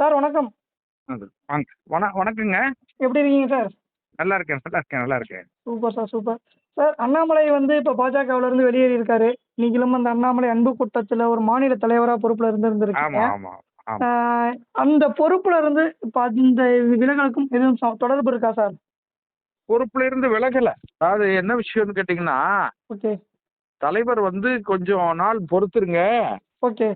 Sir வணக்கம். அது வாங்க. வணக்கங்க. எப்படி இருக்கீங்க சார்? நல்லா இருக்கேன், நல்லா இருக்கேன், நல்லா இருக்கேன். Super sir, super. Sir Annamalai வந்து இப்ப பாஜகவுல இருந்து வெளியேறியிருக்காரு. நீங்களும் அந்த அண்ணாமலை அன்பு கூட்டத்துல ஒரு மாநில தலைவரா பொறுப்புல இருந்திருந்திருக்கீங்க. ஆமா, ஆமா, ஆ, ஆமா. அந்த பொறுப்புல இருந்து இப்ப அந்த விலகலுக்கும் எதுவும் தொடர்பு இருக்கா சார்? பொறுப்புல இருந்து விலகல. அதாவது என்ன விஷயம்னு கேட்டீங்கன்னா, ஓகே, தலைவர் வந்து கொஞ்சம் நாள் பொறுத்துருங்க. ஓகே,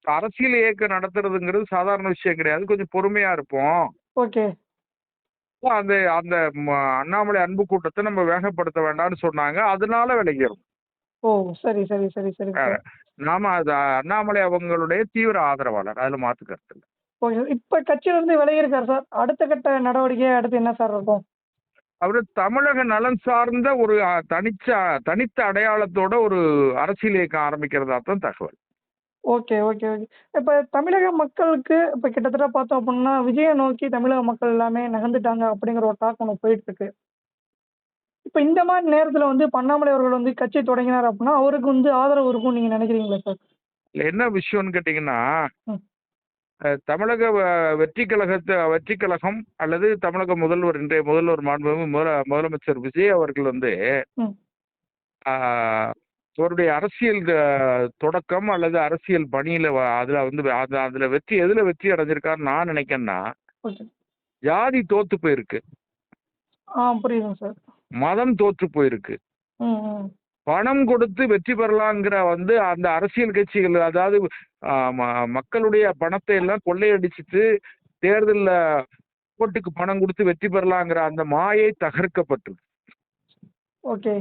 அரசியல் இயக்கம் நடத்துறதுங்கிறது சாதாரண விஷயம் கிடையாது. கொஞ்சம் பொறுமையா இருப்போம். ஓகே. அந்த அந்த அண்ணாமலை அன்பு கூட்டத்தை நம்ம வேகப்படுத்த வேண்டாம்னு சொன்னாங்க. அதனால விலகிறோம். ஓ! சரி, சரி, சரி, சரிங்க வேற. சார். நாம அது அண்ணாமலை அவங்களுடைய தீவிர ஆதரவாளர். அதுல மாத்து கருத்து இல்ல. ஓகே. இப்ப கட்சியில இருந்து விலகியிருக்காரு சார். அடுத்த கட்ட நடவடிக்கை அடுத்து என்ன சார் இருக்கும்? அவரு தமிழக நலன் சார்ந்த ஒரு தனித்த அடையாளத்தோட ஒரு அரசியல் இயக்கம் ஆரம்பிக்கிறதா தான் தகவல். Okay, okay, okay. இப்ப தமிழக மக்களுக்கு இப்ப கிட்டத்தட்ட பார்த்தோம் அப்டின்னா, விஜய நோக்கி தமிழக மக்கள் எல்லாமே நகர்ந்துட்டாங்க அப்படிங்கிற ஒரு டாக் ஒண்ணு போயிட்டு இருக்கு. இப்ப இந்த மாரி நேரத்துல வந்து இப்ப அண்ணாமலை அவர்கள் வந்து கட்சி தொடங்கினார் அப்டின்னா, அவருக்கு வந்து ஆதரவு இருக்கும்னு நீங்க நினைக்கிறீங்களா சார்? இதுல என்ன விஷயம்னு கேட்டீங்கன்னா, ம், தமிழக வெற்றி கழகம் அல்லது தமிழக முதல்வர் இன்றைய முதல்வர் மாண்புமிகு முதலமைச்சர் விஜய் அவர்கள் வந்து ம். அவருடைய அரசியல் தொடக்கம் அல்லது அரசியல் பணியில அதுல வந்து அதுல எதுல வெற்றி அடைஞ்சிருக்காருன்னு நான் நினைக்கிறேன்னா, ஓகே. ஜாதி தோத்து போயிருக்கு, புரியுதுங்க சார். மதம் தோற்று போயிருக்கு. ம், ம். பணம் கொடுத்து வெற்றி பெறலாங்கிற வந்து அந்த அரசியல் கட்சிகள், அதாவது மக்களுடைய பணத்தை எல்லாம் கொள்ளையடிச்சிட்டு தேர்தல்ல ஓட்டுக்கு பணம் கொடுத்து வெற்றி பெறலாங்கிற அந்த மாயை தகர்க்கப்பட்டு ஓகே.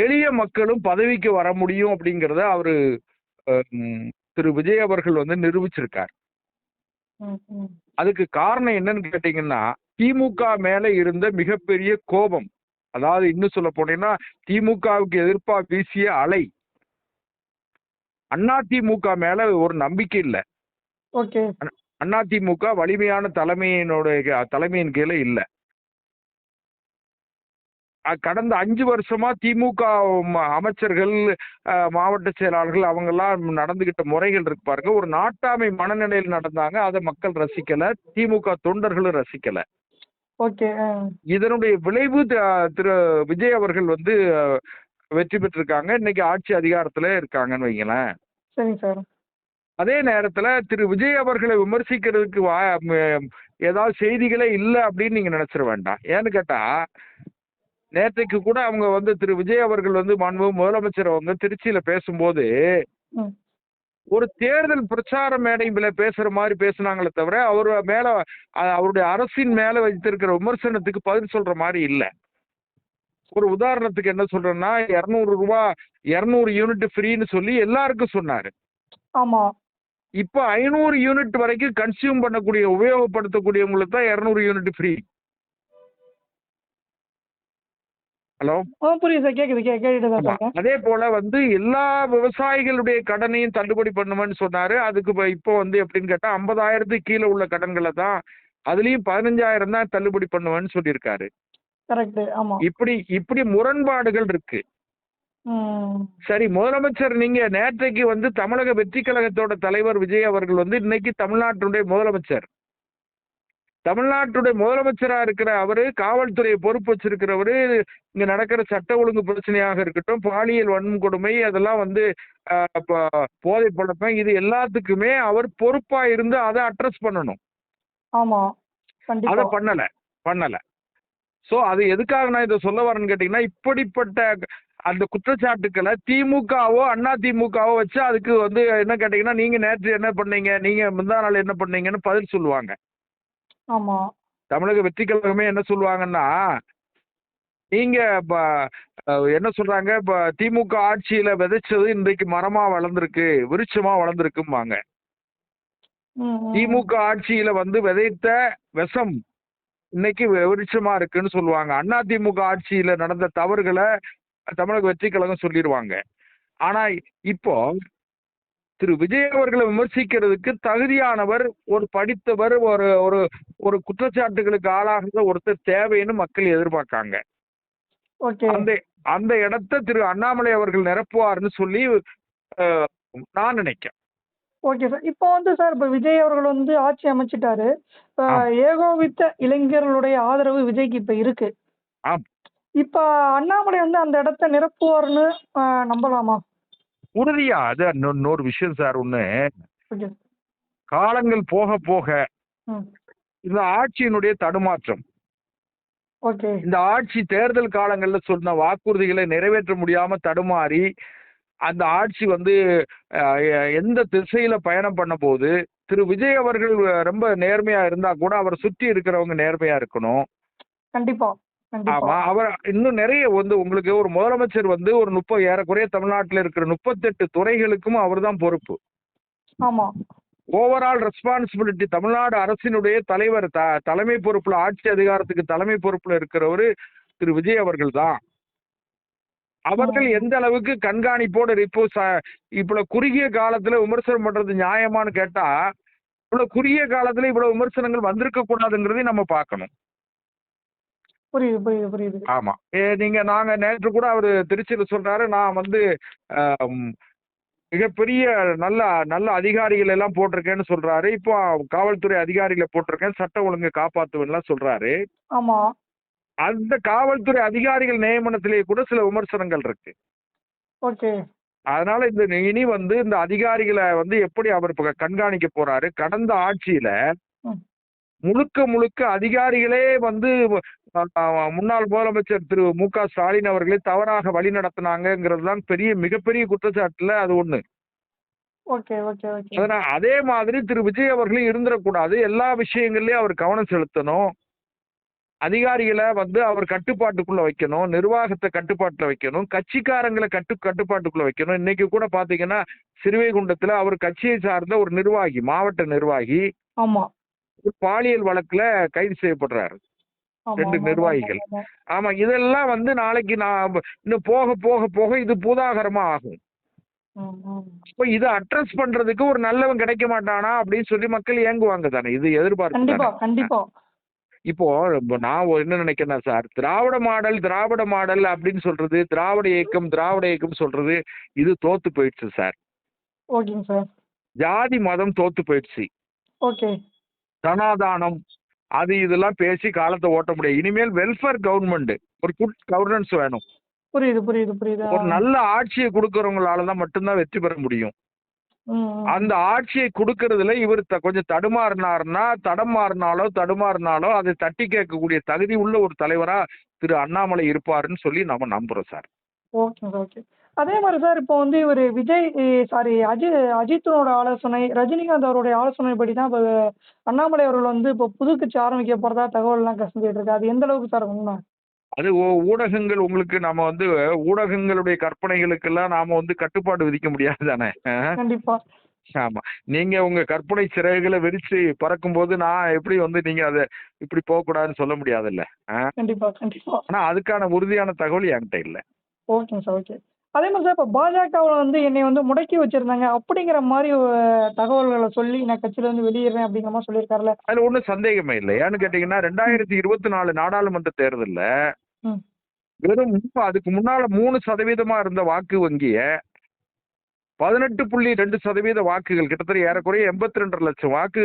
எளிய மக்களும் பதவிக்கு வர முடியும் அப்படிங்கிறத அவரு திரு விஜய் அவர்கள் வந்து நிரூபிச்சிருக்கார். ம், ம். அதுக்கு காரணம் என்னன்னு கேட்டீங்கன்னா, திமுக மேல இருந்த மிகப்பெரிய கோபம். அதாவது இன்னும் சொல்ல போனீங்கன்னா, திமுகவுக்கு எதிர்ப்பா வீசிய அலை அதிமுக மேல ஒரு நம்பிக்கை இல்ல. ஓகே. அதிமுக வலிமையான தலைமையின் கீழே இல்ல. கடந்த 5 வருஷமா திமுக அமைச்சர்கள், மாவட்ட செயலாளர்கள் அவங்க எல்லாம் நடந்துகிட்ட முறைகள் இருக்கு பாருங்க. ஒரு நாட்டாமை மனநிலையில் நடந்தாங்க. அதை மக்கள் ரசிக்கல. திமுக தொண்டர்களும் ரசிக்கல. ஓகே. இதனுடைய விளைவு திரு விஜய் அவர்கள் வந்து வெற்றி பெற்றிருக்காங்க. இன்னைக்கு ஆட்சி அதிகாரத்துல இருக்காங்கன்னு வைங்களேன். சரிங்க சார். அதே நேரத்துல திரு விஜய் அவர்களை விமர்சிக்கிறதுக்கு ஏதாவது செய்திகளே இல்லை அப்படின்னு நீங்க நினைச்சிட வேண்டாம். ஏன்னு கேட்டா, நேற்றைக்கு கூட அவங்க வந்து திரு விஜய் அவர்கள் வந்து மாண்புமிகு முதலமைச்சர் அவங்க திருச்சியில பேசும்போது ம். ஒரு தேர்தல் பிரச்சார மேடையில பேசுற மாதிரி பேசுனாங்களே தவிர அவருடைய அரசின் மேல வைத்திருக்கிற விமர்சனத்துக்கு பதில் சொல்ற மாதிரி இல்ல. ஒரு உதாரணத்துக்கு என்ன சொல்றேன்னா, 200 யூனிட் ஃப்ரீன்னு சொல்லி எல்லாருக்கும் சொன்னாரு. ஆமா. இப்ப 500 யூனிட் வரைக்கும் கன்சியூம் உபயோகப்படுத்தக்கூடியவங்களுக்கு தான் 200 யூனிட் ஃப்ரீ. ஹலோ. புரியுது சார். கேக்குது. கேட்டுட்டு தான் இருக்கேன். அதே போல வந்து எல்லா விவசாயிகளுடைய கடனையும் தள்ளுபடி பண்ணுவேன்னு சொன்னாரு. அதுக்கு இப்போ வந்து எப்படின்னு கேட்டா 50,000 கீழே உள்ள கடன்களை தான், அதுலயும் 15,000 தான் தள்ளுபடி பண்ணுவேன்னு சொல்லியிருக்காரு. கரெக்ட். ஆமா. இப்படி முரண்பாடுகள் இருக்கு. சரி, முதலமைச்சர் நீங்க நேற்றைக்கு வந்து தமிழக வெற்றி கழகத்தோட தலைவர் விஜய் அவர்கள் வந்து இன்னைக்கு தமிழ்நாட்டுடைய முதலமைச்சர். தமிழ்நாட்டுடைய முதலமைச்சரா இருக்கிற அவரு, காவல்துறையை பொறுப்பு வச்சிருக்கிறவரு, இங்க நடக்கிற சட்ட ஒழுங்கு பிரச்சனையாக இருக்கட்டும், பாலியல் வன்கொடுமை, அதெல்லாம் வந்து போதை பழக்கம், இது எல்லாத்துக்குமே அவர் பொறுப்பா இருந்து அதை அட்ரஸ் பண்ணணும். ஆமா. அதை பண்ணல. சோ அது எதுக்காக நான் இதை சொல்ல வரேன்னு கேட்டீங்கன்னா, இப்படிப்பட்ட அந்த குற்றச்சாட்டுக்களை திமுகவோ அதிமுகவோ வச்சு அதுக்கு வந்து என்ன கேட்டீங்கன்னா, நீங்க நேற்று என்ன பண்ணீங்க, நீங்க முந்தா நாள் என்ன பண்ணீங்கன்னு பதில் சொல்லுவாங்க. ஆமா. தமிழக வெற்றி கழகமே என்ன சொல்லுவாங்கன்னா, நீங்க என்ன சொல்றாங்க, இப்ப திமுக ஆட்சியில விதைச்சது இன்றைக்கு மரமா வளர்ந்துருக்கு, விருட்சமா வளர்ந்துருக்கும்பாங்க. திமுக ஆட்சியில வந்து விதைத்த விஷம் இன்னைக்கு விருட்சமா இருக்குன்னு சொல்லுவாங்க. அதிமுக ஆட்சியில நடந்த தவறுகளை தமிழக வெற்றி கழகம் சொல்லிடுவாங்க. ஆனா இப்போ திரு விஜய் அவர்களை விமர்சிக்கிறதுக்கு தகுதியானவர், ஒரு படித்தவர், ஒரு ஒரு ஒரு குற்றச்சாட்டுகளுக்கு ஆளாகிற ஒருத்தர் தேவைன்னு மக்கள் எதிர்பார்க்காங்க. அந்த அந்த இடத்தை திரு அண்ணாமலை அவர்கள் நிரப்புவார்னு சொல்லி நான் நினைக்கிறேன். Okay sir. இப்போ வந்து சார் இப்ப விஜய் அவர்கள் வந்து ஆட்சி அமைச்சுட்டாரு. இப்ப ஆம் ஏகோபித்த இளைஞர்களுடைய ஆதரவு விஜய்க்கு இப்ப இருக்கு. ஆம் இப்ப அண்ணாமலை வந்து அந்த இடத்த நிரப்புவார்ன்னு நம்பலாமா? உறுதியா அது இன்னொரு விஷயம் சார். ஒண்ணு, ஓகே. காலங்கள் போக போக ம். இந்த ஆட்சியினுடைய தடுமாற்றம், ஓகே. இந்த ஆட்சி தேர்தல் காலங்கள்ல சொன்ன வாக்குறுதிகளை நிறைவேற்ற முடியாம தடுமாறி அந்த ஆட்சி வந்து எந்த திசையில பயணம் பண்ண போது, திரு விஜய் அவர்கள் ரொம்ப நேர்மையா இருந்தா கூட அவரை சுற்றி இருக்கிறவங்க நேர்மையா இருக்கணும். கண்டிப்பா, கண்டிப்பா. ஆமா. அவர் இன்னும் நிறைய வந்து உங்களுக்கு ஒரு முதலமைச்சர் வந்து ஒரு 30 ஏறக்குறைய தமிழ்நாட்டில் இருக்கிற 38 துறைகளுக்கும் அவர்தான் பொறுப்பு. ஆமா. ஓவரால் ரெஸ்பான்சிபிலிட்டி தமிழ்நாடு அரசினுடைய தலைவர், தலைமை பொறுப்புல, ஆட்சி அதிகாரத்துக்கு தலைமை பொறுப்புல இருக்கிறவரு திரு விஜய் அவர்கள் தான். அவர்கள் எந்த அளவுக்கு கண்காணிப்போடு இப்போ இவ்வளவு குறுகிய காலத்துல விமர்சனம் பண்றது நியாயமான்னு கேட்டா, இவ்வளவு குறுகிய காலத்துல இவ்வளவு விமர்சனங்கள் வந்திருக்க கூடாதுங்கிறதையும் நம்ம பார்க்கணும். புரியுது, புரியுது, புரியுது. ஆமா. நாங்க நேற்று கூட அவரு திருச்சியில சொல்றாரு, நான் வந்து மிகப்பெரிய நல்ல நல்ல அதிகாரிகள் எல்லாம் போட்டிருக்கேன்னு சொல்றாரு. இப்போ காவல்துறை அதிகாரிகளை போட்டிருக்கேன், சட்ட ஒழுங்கை காப்பாத்துவேன்லாம் சொல்றாரு. ஆமா. அந்த காவல்துறை அதிகாரிகள் நியமனத்திலேயே கூட சில விமர்சனங்கள் இருக்கு. ஓகே. அதனால இனி வந்து இந்த அதிகாரிகளை வந்து எப்படி அவர் கண்காணிக்க போறாரு? கடந்த ஆட்சியில முழுக்க முழுக்க அதிகாரிகளே வந்து முன்னாள் முதலமைச்சர் திரு மு.க. ஸ்டாலின் அவர்களே தவறாக வழி நடத்தினாங்கிறது தான் மிகப்பெரிய குற்றச்சாட்டுல அது ஒண்ணு. Okay, okay, okay. அதனால அதே மாதிரி திரு விஜய் அவர்களும் இருந்துடக்கூடாது. எல்லா விஷயங்கள்லயும் அவர் கவனம் செலுத்தணும். அதிகாரிகளை வந்து அவர் கட்டுப்பாட்டுக்குள்ள வைக்கணும், நிர்வாகத்தை கட்டுப்பாட்டுல வைக்கணும், கட்சிக்காரங்களை கட்டுப்பாட்டுக்குள்ள வைக்கணும். இன்னைக்கு கூட பாத்தீங்கன்னா சிறுவைகுண்டத்துல அவர் கட்சியை சார்ந்த ஒரு நிர்வாகி, மாவட்ட நிர்வாகி ஆமா. பாலியல் வழக்குல கைது செய்யப்படுறாரு. 2 நிர்வாகிகள். ஆமா, இதெல்லாம் வந்து நாளைக்கு நான் இன்னும் போக போக போக இது பூதாகரமா ஆகும். இப்ப இதை அட்ரஸ் பண்றதுக்கு ஒரு நல்லவன் கிடைக்க மாட்டானா அப்படின்னு சொல்லி மக்கள் ஏங்குவாங்க தானே, இது எதிர்பார்ப்பு. கண்டிப்பா. இப்போ நான் என்ன நினைக்கிறேன்னா சார், திராவிட மாடல் அப்படின்னு சொல்றது, திராவிட இயக்கம் சொல்றது, இது தோத்து போயிடுச்சு சார். ஓகேங்க சார். ஜாதி மதம் தோத்து போயிடுச்சு. ஓகே. சனாதானம் அது இதெல்லாம் பேசி காலத்தை ஓட்ட முடியாது. இனிமேல் வெல்ஃபேர் கவர்மெண்ட், ஒரு குட் கவர்னன்ஸ் வேணும். புரியுது. ஒரு நல்ல ஆட்சியை கொடுக்கறவங்களாலதான் மட்டும்தான் வெற்றி பெற முடியும். அந்த ஆட்சியை கொடுக்கறதுல இவர் கொஞ்சம் தடுமாறினாலோ அதை தட்டி கேட்கக்கூடிய தகுதி உள்ள ஒரு தலைவரா திரு அண்ணாமலை இருப்பாருன்னு சொல்லி நம்ம நம்புறோம் சார். ஓகே. அதே மாதிரி சார் இப்போ வந்து இவர் அஜித்தோட ஆலோசனை, ரஜினிகாந்த் அவருடைய ஆலோசனைப்படி தான் இப்போ அண்ணாமலை அவர்கள் வந்து இப்போ புது கட்சி ஆரம்பிக்க போறதா தகவல் எல்லாம் கசிஞ்சிட்டு இருக்கு. அது எந்த அளவுக்கு சார் உண்மை? அது ஊடகங்கள், உங்களுக்கு நம்ம வந்து ஊடகங்களுடைய கற்பனைகளுக்கெல்லாம் நாம வந்து கட்டுப்பாடு விதிக்க முடியாது தானே. கண்டிப்பா. ஆமா. நீங்க உங்க கற்பனை சிறகுகளை விரிச்சு பறக்கும் போது நான் எப்படி வந்து நீங்க அதை இப்படி போக கூடாதுன்னு சொல்ல முடியாதுல்ல. கண்டிப்பா. ஆனா அதுக்கான உறுதியான தகவல் என்கிட்ட இல்ல. Okay sir. ஓகே. அதே மாதிரி சார் இப்போ பாஜகவுல வந்து என்னை வந்து முடக்கி வச்சிருந்தாங்க அப்படிங்கிற மாதிரி தகவல்களை சொல்லி நான் கட்சியில இருந்து வெளியேறேன் அப்படிங்கிற மாதிரி சொல்லியிருக்காருல்ல. அதுல ஒண்ணும் சந்தேகமே இல்லை. ஏன்னு கேட்டீங்கன்னா 2024 நாடாளுமன்ற தேர்தல்ல வெறும் அதுக்கு முன்னால 3% இருந்த வாக்கு வங்கிய 18.2% வாக்குகள், கிட்டத்தட்ட ஏறக்குறைய 82 லட்சம் வாக்கு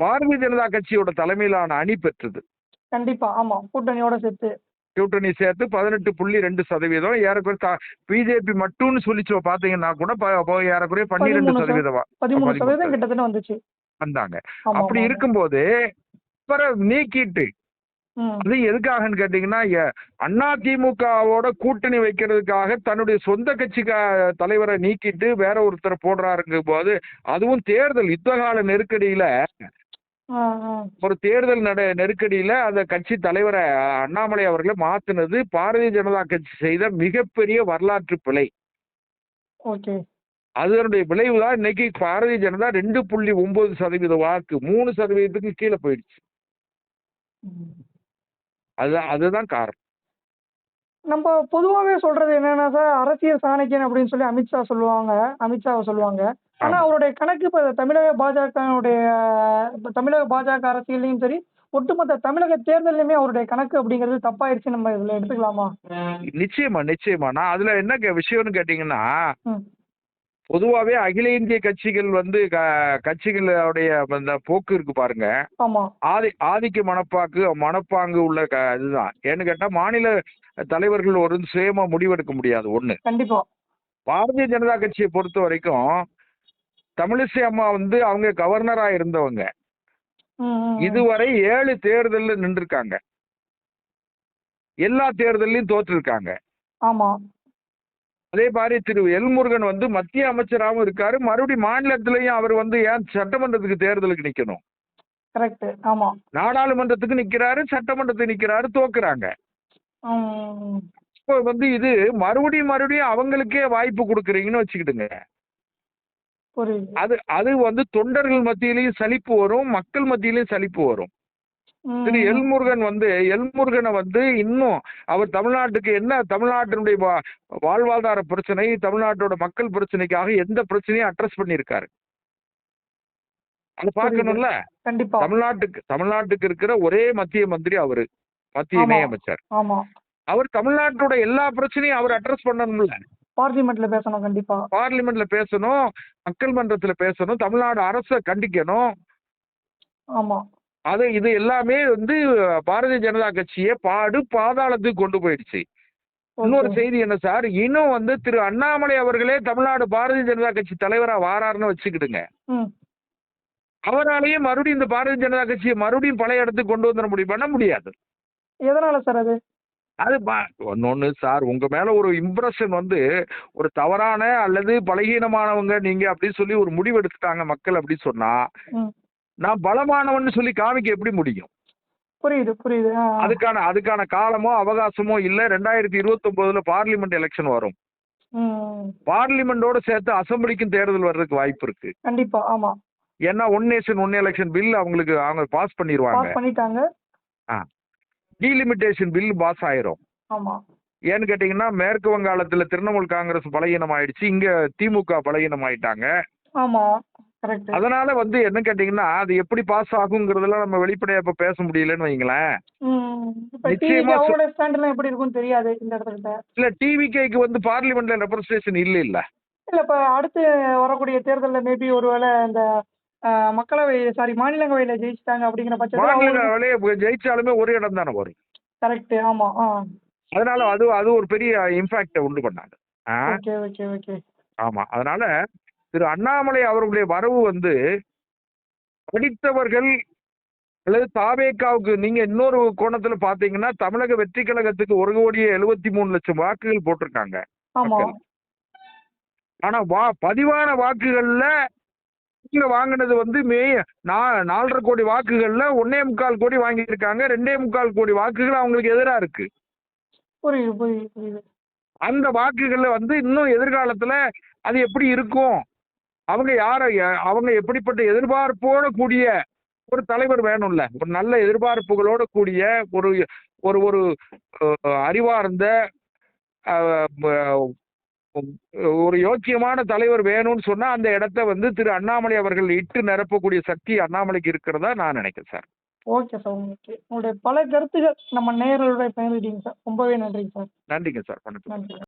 பாரதிய ஜனதா கட்சியோட தலைமையிலான அணி பெற்றது. கண்டிப்பா. ஆமா. கூட்டணி சேர்த்து 18.2%, ஏறக்குறைய பிஜேபி மட்டும்னு சொல்லி பாத்தீங்கன்னா கூட ஏறக்குறைய 12% கிட்டத்தட்ட வந்துச்சு வந்தாங்க. அப்படி இருக்கும்போது நீக்கிட்டு அது எதுக்காகன்னு கேட்டீங்கன்னா, அதிமுகவோட கூட்டணி வைக்கிறதுக்காக தன்னுடைய சொந்த கட்சி தலைவரை நீக்கிட்டு வேற ஒருத்தரை போடுறாருங்கும் போது, அதுவும் தேர்தல் யுத்தகால நெருக்கடியில, ஒரு தேர்தல் நெருக்கடியில அந்த கட்சி தலைவரை அண்ணாமலை அவர்களை மாத்தினது பாரதிய ஜனதா கட்சி செய்த மிகப்பெரிய வரலாற்று பிழை. அதனுடைய விளைவுதான் இன்னைக்கு பாரதிய ஜனதா 2.9% வாக்கு 3%க்கு கீழே போயிடுச்சு. அதுதான் காரணம். நம்ம பொதுவாவே சொல்றது என்னன்னா சார், அரசியல் சாணக்கியன் அப்படின்னு சொல்லி அமித்ஷாவை சொல்லுவாங்க. ஆனா அவருடைய கணக்கு இப்ப தமிழக பாஜக அரசியலையும் சரி, ஒட்டுமொத்த தமிழக தேர்தலையுமே அவருடைய கணக்கு அப்படிங்கிறது தப்பாயிருச்சு, நம்ம இதுல எடுத்துக்கலாமா? நிச்சயமா. நான் அதுல என்ன விஷயம்னு கேட்டீங்கன்னா, பொதுவாவே அகில இந்திய கட்சிகள் வந்து கட்சிகளுடைய அந்த போக்கு இருக்கு பாருங்க. ஆமா. ஆதிக்க மனப்பாங்கு உள்ள இதுதான். ஏன்னு கேட்டா மாநில தலைவர்கள் ஒரு சுயமா முடிவெடுக்க முடியாது ஒண்ணு. கண்டிப்பா. பாரதிய ஜனதா கட்சியை பொறுத்த வரைக்கும் தமிழிசை அம்மா வந்து அவங்க கவர்னரா இருந்தவங்க. இதுவரை 7 தேர்தல்ல நின்றுருக்காங்க. எல்லா தேர்தலையும் தோற்றிருக்காங்க. ஆமா. அதே மாதிரி திரு எல்முருகன் வந்து மத்திய அமைச்சராகவும் இருக்காரு. மறுபடியும் மாநிலத்திலையும் அவர் வந்து ஏன் சட்டமன்றத்துக்கு தேர்தலுக்கு நிக்கணும்? கரெக்ட். ஆமா. நாடாளுமன்றத்துக்கு நிக்கிறாரு, சட்டமன்றத்துக்கு நிக்கிறாரு, தோக்குறாங்க. இப்போ வந்து இது மறுபடியும் அவங்களுக்கே வாய்ப்பு கொடுக்குறீங்கன்னு வச்சுக்கிடுங்க. அது வந்து தொண்டர்கள் மத்தியிலையும் சலிப்பு வரும், மக்கள் மத்தியிலையும் சலிப்பு வரும். திரு எல்முருகனை வந்து இன்னும் அவர் தமிழ்நாட்டுக்கு என்ன தமிழ்நாட்டினுடைய வாழ்வாதார பிரச்சனை, தமிழ்நாட்டோட மக்கள் பிரச்சனைக்காக எந்த பிரச்சனையும் அட்ரஸ் பண்ணியிருக்காரு? அது பார்க்கணும்ல. கண்டிப்பா. தமிழ்நாட்டுக்கு இருக்கிற ஒரே மத்திய மந்திரி அவரு, மத்திய இணையமைச்சர். அவர் தமிழ்நாட்டோட எல்லா பிரச்சனையும் அவர் அட்ரஸ் பண்ணணும்ல. பார்லிமெண்ட்ல பேசணும். கண்டிப்பா பார்லிமெண்ட்ல பேசணும், மக்கள் மன்றத்துல பேசணும், தமிழ்நாடு அரசை கண்டிக்கணும். ஆமா. இது எல்லாமே வந்து பாரதிய ஜனதா கட்சியை பாதாளத்துக்கு கொண்டு போயிடுச்சு. இன்னொரு செய்தி என்ன சார், இன்னும் வந்து திரு அண்ணாமலை அவர்களே தமிழ்நாடு பாரதிய ஜனதா கட்சி தலைவரா வாராருன்னு வச்சுக்கிடுங்க. அவராலேயே மறுபடியும் இந்த பாரதிய ஜனதா கட்சியை மறுபடியும் பழைய இடத்துக்கு கொண்டு வந்துட பண்ண முடியாது. எதனால சார் அது? ஒன்னொன்னு சார், உங்க மேல ஒரு இம்ப்ரெஷன் வந்து ஒரு தவறான அல்லது பலகீனமானவங்க நீங்க அப்படின்னு சொல்லி ஒரு முடிவு எடுத்துட்டாங்க மக்கள் அப்படின்னு சொன்னா, நான் பலமானவன் சொல்லி காமிக்க எப்படி முடியும்? புரியுது. அதுக்கான காலமோ அவகாசமோ இல்ல. 2029 பார்லிமெண்ட் எலெக்ஷன் வரும். பார்லிமெண்டோட சேர்த்து அசம்பிளிக்கும் தேர்தல் வர்றதுக்கு வாய்ப்பு இருக்கு. கண்டிப்பா. ஆமா. ஏன்னா one nation one election bill அவங்க பாஸ் பண்ணிடுவாங்க. டீலிமிட்டேஷன் பில் பாஸ் ஆயிரும். ஆமா. ஏன்னு கேட்டீங்கன்னா மேற்கு வங்காளத்துல திரிணாமுல் காங்கிரஸ் பலகீனம் ஆயிடுச்சு, இங்க திமுக பலகீனம் ஆயிட்டாங்க. ஆமா. அதனால வந்து என்ன கேட்டீங்கன்னா அது எப்படி பாஸ் ஆகுங்கிறதுல நம்ம வெளிப்படையா இப்ப பேச முடியலன்னு வைங்களேன். நிச்சயமா எப்படி இருக்கும் தெரியாது இந்த இடத்துல. இல்ல டிவிகேக்கு வந்து பார்லிமெண்ட்ல ரெப்ரசன்டேஷன் இல்ல. இப்ப அடுத்து வரக்கூடிய தேர்தல்ல மேபி ஒருவேளை இந்த மாநிலங்களவையில ஜெயிச்சிட்டாங்க அப்படிங்கிற பட்சத்துல மாநிலங்களவையில ஜெயிச்சாலுமே ஒரு இடம் தானே வரும். கரெக்ட். ஆமா. அதனால அது ஒரு பெரிய இம்பாக்ட உண்டு பண்ணாங்க. ஆமா. அதனால திரு அண்ணாமலை அவர்களுடைய வரவு வந்து படித்தவர்கள் அல்லது தாவேக்காவுக்கு, நீங்க இன்னொரு கோணத்துல பாத்தீங்கன்னா தமிழக வெற்றி கழகத்துக்கு 1,73,00,000 வாக்குகள் போட்டிருக்காங்க. ஆனா பதிவான வாக்குகள்ல வாங்கினது வந்து 4.5 கோடி வாக்குகள்ல 1.25 கோடி வாங்கியிருக்காங்க. 2.25 கோடி வாக்குகள் அவங்களுக்கு எதிரா இருக்கு. புரியுது. அந்த வாக்குகள்ல வந்து இன்னும் எதிர்காலத்துல அது எப்படி இருக்கும், அவங்க எப்படிப்பட்ட எதிர்பார்ப்போட கூடிய ஒரு தலைவர் வேணும்ல. ஒரு நல்ல எதிர்பார்ப்புகளோட கூடிய ஒரு அறிவார்ந்த ஒரு யோக்கியமான தலைவர் வேணும்னு சொன்னா அந்த இடத்த வந்து திரு அண்ணாமலை அவர்கள் இட்டு நிரப்பக்கூடிய சக்தி அண்ணாமலைக்கு இருக்கிறதா நான் நினைக்கிறேன் சார். Okay sir. உங்களுடைய பல கருத்துகள் நம்ம நேயர்களோட பயந்துட்டீங்க சார். ரொம்பவே நன்றிங்க சார். நன்றிங்க சார். வணக்கம்.